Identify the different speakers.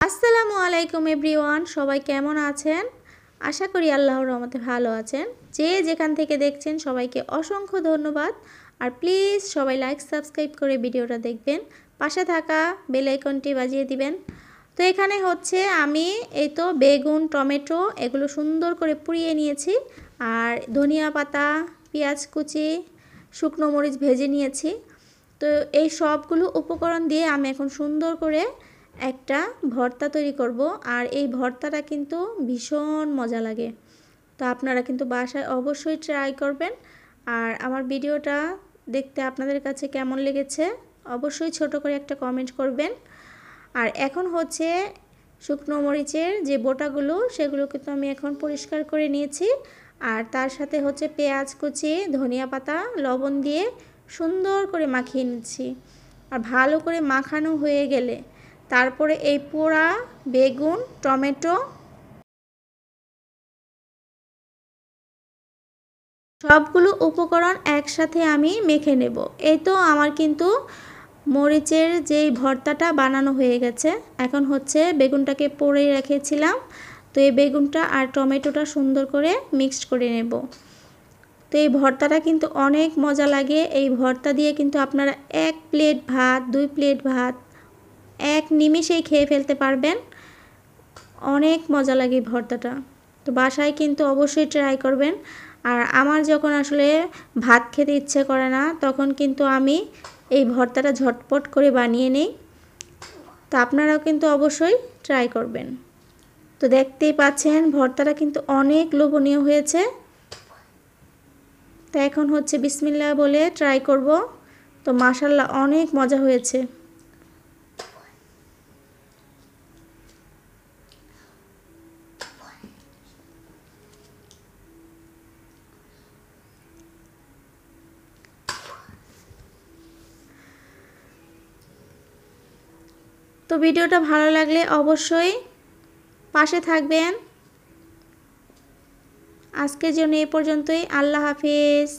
Speaker 1: আসসালামু আলাইকুম এভরিওয়ান, সবাই কেমন আছেন? আশা করি আল্লাহর রহমতে ভালো আছেন। যে যেখান থেকে দেখছেন সবাইকে অসংখ্য ধন্যবাদ। আর প্লিজ সবাই লাইক সাবস্ক্রাইব করে ভিডিওটা দেখবেন, পাশে থাকা বেল আইকনটি বাজিয়ে দিবেন। তো এখানে হচ্ছে আমি এই তো বেগুন, টমেটো এগুলো সুন্দর করে পুড়িয়ে নিয়েছি, আর ধনিয়া পাতা, পেঁয়াজ কুচি, শুকনো মরিচ ভেজে নিয়েছি। তো এই সবগুলো উপকরণ দিয়ে আমি এখন সুন্দর করে একটা ভর্তা তৈরি করব। আর এই ভর্তাটা কিন্তু ভীষণ মজা লাগে। তো আপনারা কিন্তু বাসায় অবশ্যই ট্রাই করবেন। আর আমার ভিডিওটা দেখতে আপনাদের কাছে কেমন লেগেছে অবশ্যই ছোট করে একটা কমেন্ট করবেন। আর এখন হচ্ছে শুকনো মরিচের যে বোটাগুলো সেগুলো কিন্তু আমি এখন পরিষ্কার করে নিয়েছি। আর তার সাথে হচ্ছে পেঁয়াজ কুচি, ধনিয়া পাতা, লবণ দিয়ে সুন্দর করে মাখিয়ে নিচ্ছি। আর ভালো করে মাখানো হয়ে গেলে তারপরে এই পোড়া বেগুন, টমেটো সবগুলো উপকরণ একসাথে আমি মেখে নেব। এই তো আমার কিন্তু মরিচের যেই ভর্তাটা বানানো হয়ে গেছে। এখন হচ্ছে বেগুনটাকে পোড়ে রেখেছিলাম, তো এই বেগুনটা আর টমেটোটা সুন্দর করে মিক্সড করে নেব। তো এই ভর্তাটা কিন্তু অনেক মজা লাগে। এই ভর্তা দিয়ে কিন্তু আপনারা 1 প্লেট ভাত, 2 প্লেট ভাত এক নিমেষেই খেয়ে ফেলতে পারবেন। অনেক মজা লাগে এই ভর্তাটা। তো বাসায় কিন্তু অবশ্যই ট্রাই করবেন। আর আমার যখন আসলে ভাত খেতে ইচ্ছে করে না, তখন কিন্তু আমি এই ভর্তাটা ঝটপট করে বানিয়ে নিই। তো আপনারাও কিন্তু অবশ্যই ট্রাই করবেন। তো দেখতেই পাচ্ছেন ভর্তাটা কিন্তু অনেক লোভনীয় হয়েছে। তো এখন হচ্ছে বিসমিল্লাহ বলে ট্রাই করব। তো মাশাআল্লাহ অনেক মজা হয়েছে। তো ভিডিওটা ভালো লাগলে অবশ্যই পাশে থাকবেন। আজকের জন্য এই পর্যন্তই। আল্লাহ হাফেজ।